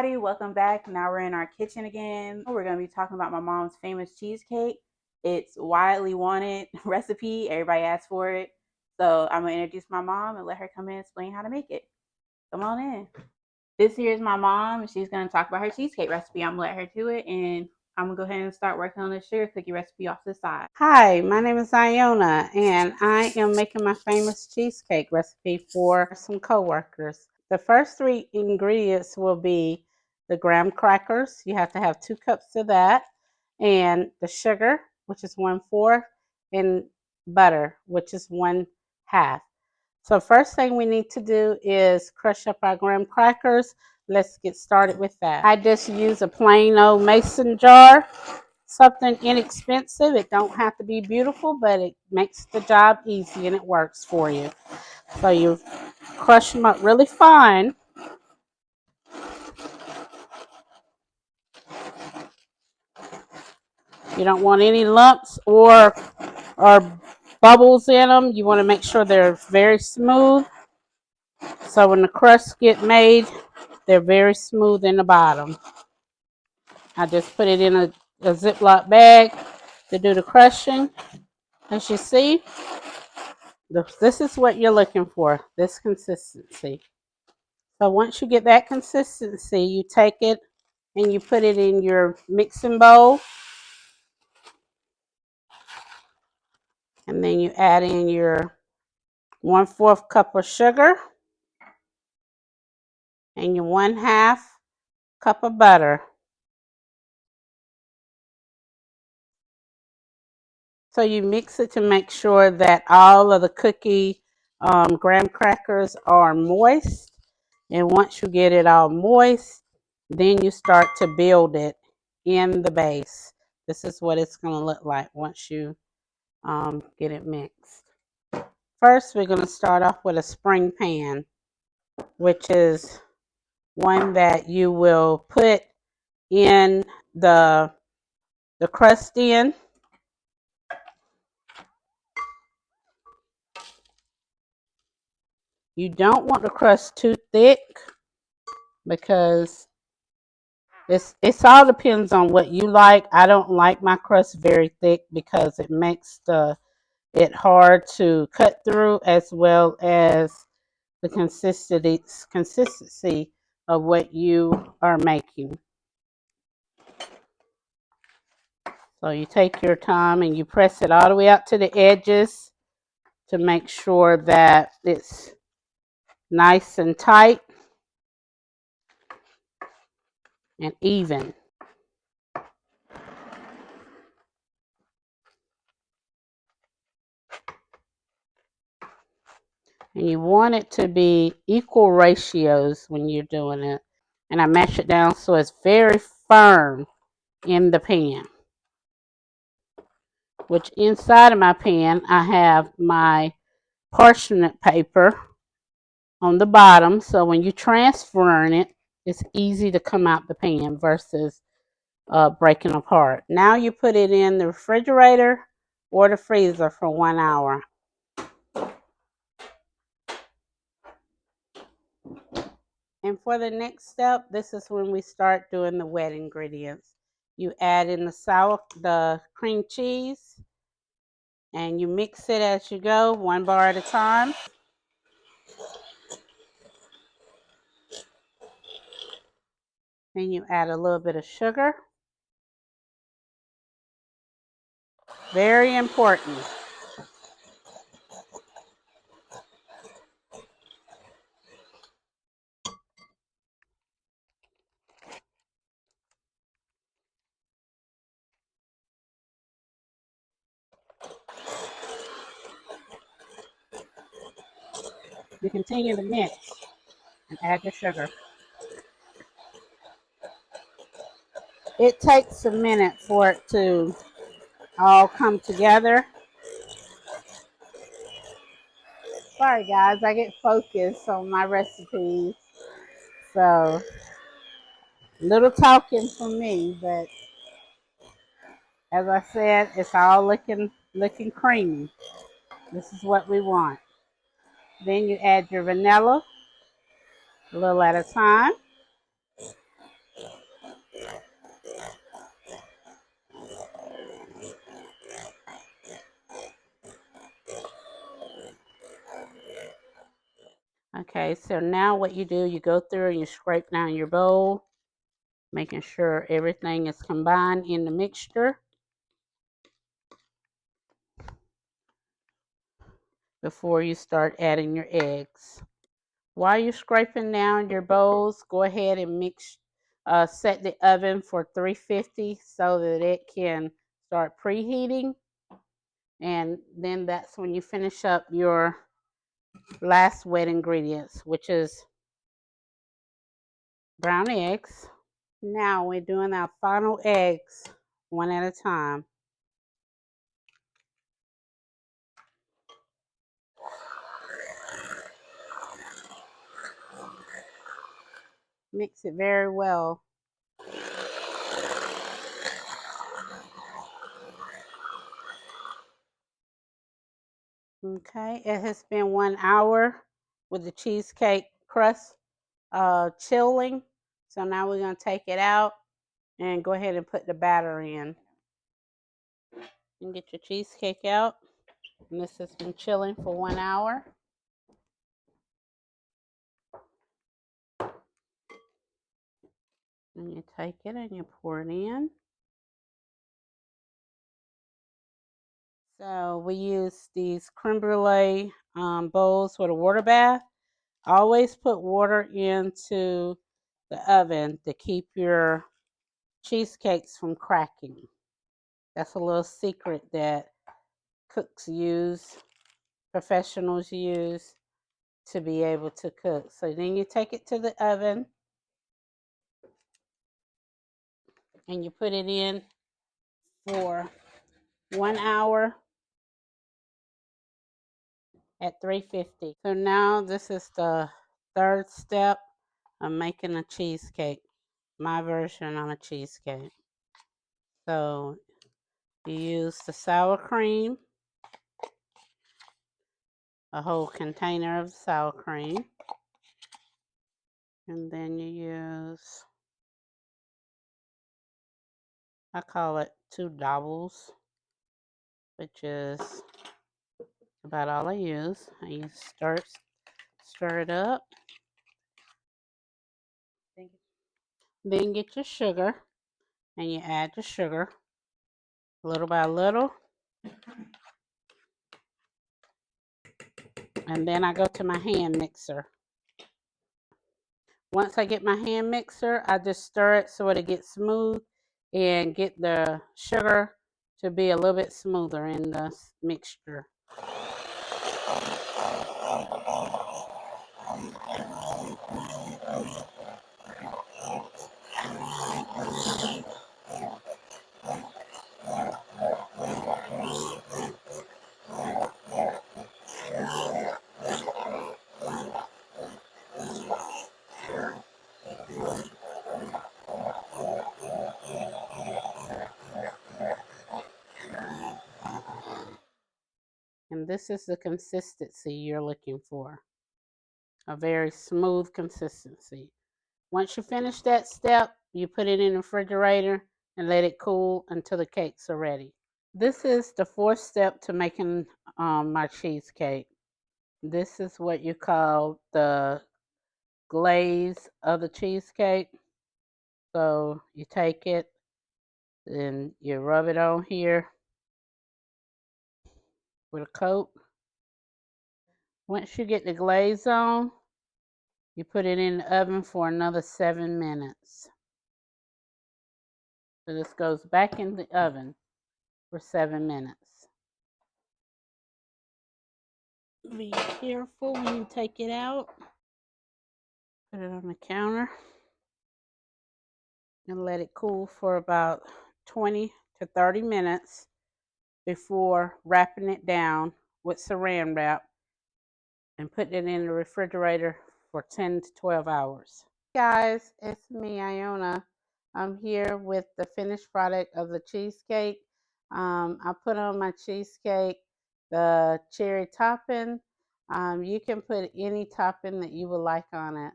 everybody, welcome back. Now we're in our kitchen again. We're going to be talking about my mom's famous cheesecake. It's widely wanted recipe. Everybody asks for it. So I'm going to introduce my mom and let her come in and explain how to make it. Come on in. This here is my mom. She's going to talk about her cheesecake recipe. I'm going to let her do it, and I'm going to go ahead and start working on the sugar cookie recipe off to the side. Hi, my name is Iona, and I am making my famous cheesecake recipe for some coworkers. The first three ingredients will be the graham crackers. You have to have 2 cups of that, and the sugar, which is 1/4, and butter, which is 1/2. So first thing we need to do is crush up our graham crackers. Let's get started with that. I just use a plain old mason jar, something inexpensive. It don't have to be beautiful, but it makes the job easy and it works for you. So you crush them up really fine. You don't want any lumps or bubbles in them. You want to make sure they're very smooth. So when the crusts get made, they're very smooth in the bottom. I just put it in a Ziploc bag to do the crushing. As you see, this is what you're looking for, this consistency. So once you get that consistency, you take it and you put it in your mixing bowl. And then you add in your 1/4 cup of sugar and your 1/2 cup of butter. So you mix it to make sure that all of the cookie graham crackers are moist. And once you get it all moist, then you start to build it in the base. This is what it's going to look like once you get it mixed. First, we're going to start off with a spring pan, which is one that you will put in the crust in. You don't want the crust too thick because it's all depends on what you like. I don't like my crust very thick because it makes it hard to cut through, as well as the consistency of what you are making. So you take your time and you press it all the way out to the edges to make sure that it's nice and tight and even. And you want it to be equal ratios when you're doing it. And I mash it down so it's very firm in the pan. Which inside of my pan, I have my parchment paper on the bottom. So when you're transferring it, it's easy to come out the pan versus breaking apart. Now you put it in the refrigerator or the freezer for 1 hour. And for the next step, this is when we start doing the wet ingredients. You add in the cream cheese, and you mix it as you go, 1 bar at a time. Then you add a little bit of sugar. Very important. You continue to mix and add your sugar. It takes a minute for it to all come together. Sorry guys, I get focused on my recipes. So, little talking from me, but as I said, it's all looking creamy. This is what we want. Then you add your vanilla, a little at a time. Okay, so now what you do, you go through and you scrape down your bowl, making sure everything is combined in the mixture before you start adding your eggs. While you're scraping down your bowls, go ahead and set the oven for 350 so that it can start preheating. And then that's when you finish up your last wet ingredients, which is brown eggs. Now we're doing our final eggs one at a time. Mix it very well. Okay, it has been 1 hour with the cheesecake crust chilling. So now we're going to take it out and go ahead and put the batter in. And get your cheesecake out. And this has been chilling for 1 hour. And you take it and you pour it in. So we use these creme brulee bowls with a water bath. Always put water into the oven to keep your cheesecakes from cracking. That's a little secret that cooks use, professionals use to be able to cook. So then you take it to the oven and you put it in for 1 hour at 350. So now this is the third step of making a cheesecake, my version on a cheesecake. So you use the sour cream, a whole container of sour cream, and then you use, I call it 2 doubles, which is about all I use. And you stir it up. Then get your sugar and you add your sugar little by little. And then I go to my hand mixer. Once I get my hand mixer, I just stir it so it gets smooth and get the sugar to be a little bit smoother in the mixture. And this is the consistency you're looking for. A very smooth consistency. Once you finish that step, you put it in the refrigerator and let it cool until the cakes are ready. This is the fourth step to making my cheesecake. This is what you call the glaze of the cheesecake. So you take it and you rub it on here with a coat. Once you get the glaze on, you put it in the oven for another 7 minutes. So this goes back in the oven for 7 minutes. Be careful when you take it out. Put it on the counter and let it cool for about 20 to 30 minutes before wrapping it down with saran wrap and putting it in the refrigerator for 10 to 12 hours. Hey guys, it's me, Iona. I'm here with the finished product of the cheesecake. I put on my cheesecake the cherry topping. You can put any topping that you would like on it.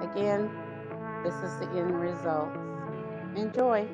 Again, this is the end result. Enjoy.